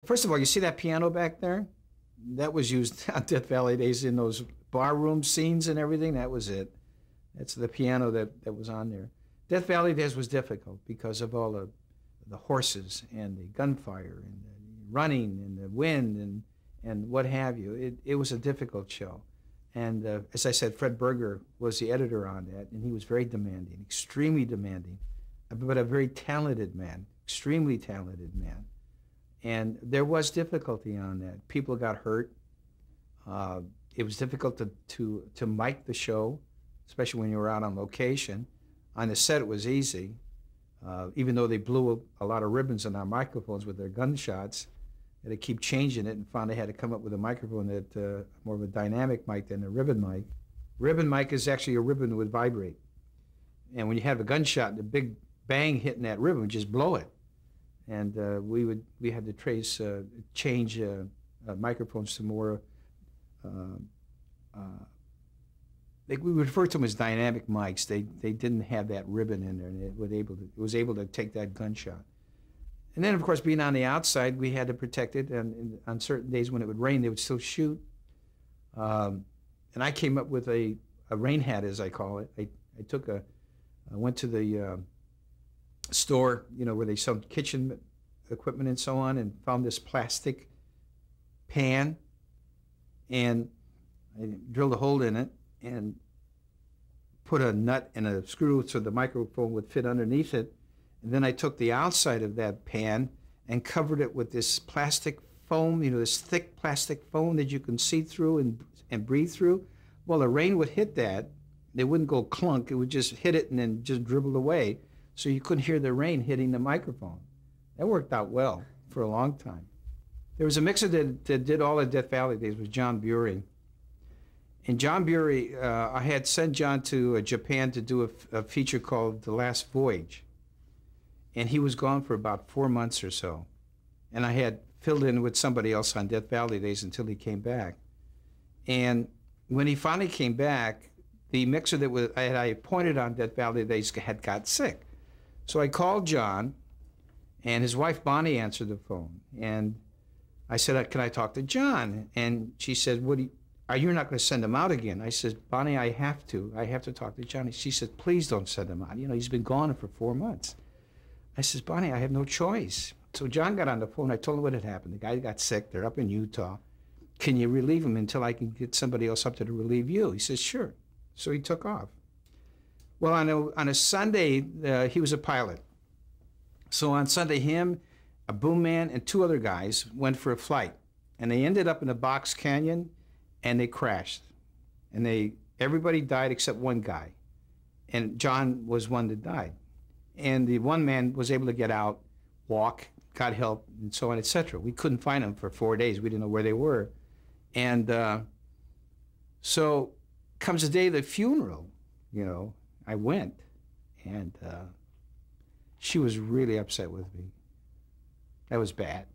First of all, you see that piano back there? That was used on Death Valley Days in those barroom scenes and everything. That was it. That's the piano that was on there. Death Valley Days was difficult because of all the horses and the gunfire and the running and the wind and what have you. It was a difficult show. And as I said, Fred Berger was the editor on that, and he was very demanding, extremely demanding, but a very talented man, extremely talented man. And there was difficulty on that. People got hurt. It was difficult to mic the show, especially when you were out on location. On the set, it was easy, even though they blew a lot of ribbons on our microphones with their gunshots. They had to keep changing it, and finally had to come up with a microphone that more of a dynamic mic than a ribbon mic. Ribbon mic is actually a ribbon that would vibrate. And when you have a gunshot, the big bang hitting that ribbon would just blow it. And we had to change microphones to more, we refer to them as dynamic mics. They didn't have that ribbon in there, and it was able to take that gunshot. And then, of course, being on the outside, we had to protect it. And on certain days when it would rain, they would still shoot. And I came up with a rain hat, as I call it. I went to the store, where they sell kitchen equipment and so on, and found this plastic pan, and I drilled a hole in it and put a nut and a screw so the microphone would fit underneath it. And then I took the outside of that pan and covered it with this plastic foam, this thick plastic foam that you can see through and breathe through. Well, the rain would hit that. It wouldn't go clunk. It would just hit it and then just dribble away. So you couldn't hear the rain hitting the microphone. That worked out well for a long time. There was a mixer that did all the Death Valley Days, was John Bury. And John Bury, I had sent John to Japan to do a feature called The Last Voyage. And he was gone for about 4 months or so. And I had filled in with somebody else on Death Valley Days until he came back. And when he finally came back, the mixer that I appointed on Death Valley Days had got sick. So I called John, and his wife Bonnie answered the phone. And I said, "Can I talk to John?" And she said, "Are you not going to send him out again?" I said, "Bonnie, I have to. I have to talk to John." She said, "Please don't send him out. He's been gone for 4 months." I says, "Bonnie, I have no choice." So John got on the phone. I told him what had happened. The guy got sick. They're up in Utah. "Can you relieve him until I can get somebody else up to relieve you?" He says, "Sure." So he took off. Well, on a Sunday, he was a pilot. So on Sunday, him, a boom man, and 2 other guys went for a flight. And they ended up in a box canyon, and they crashed. And everybody died except one guy. And John was one that died. And the one man was able to get out, walk, got help, and so on, etc. We couldn't find them for 4 days. We didn't know where they were. And so comes the day of the funeral, I went. And she was really upset with me. That was bad.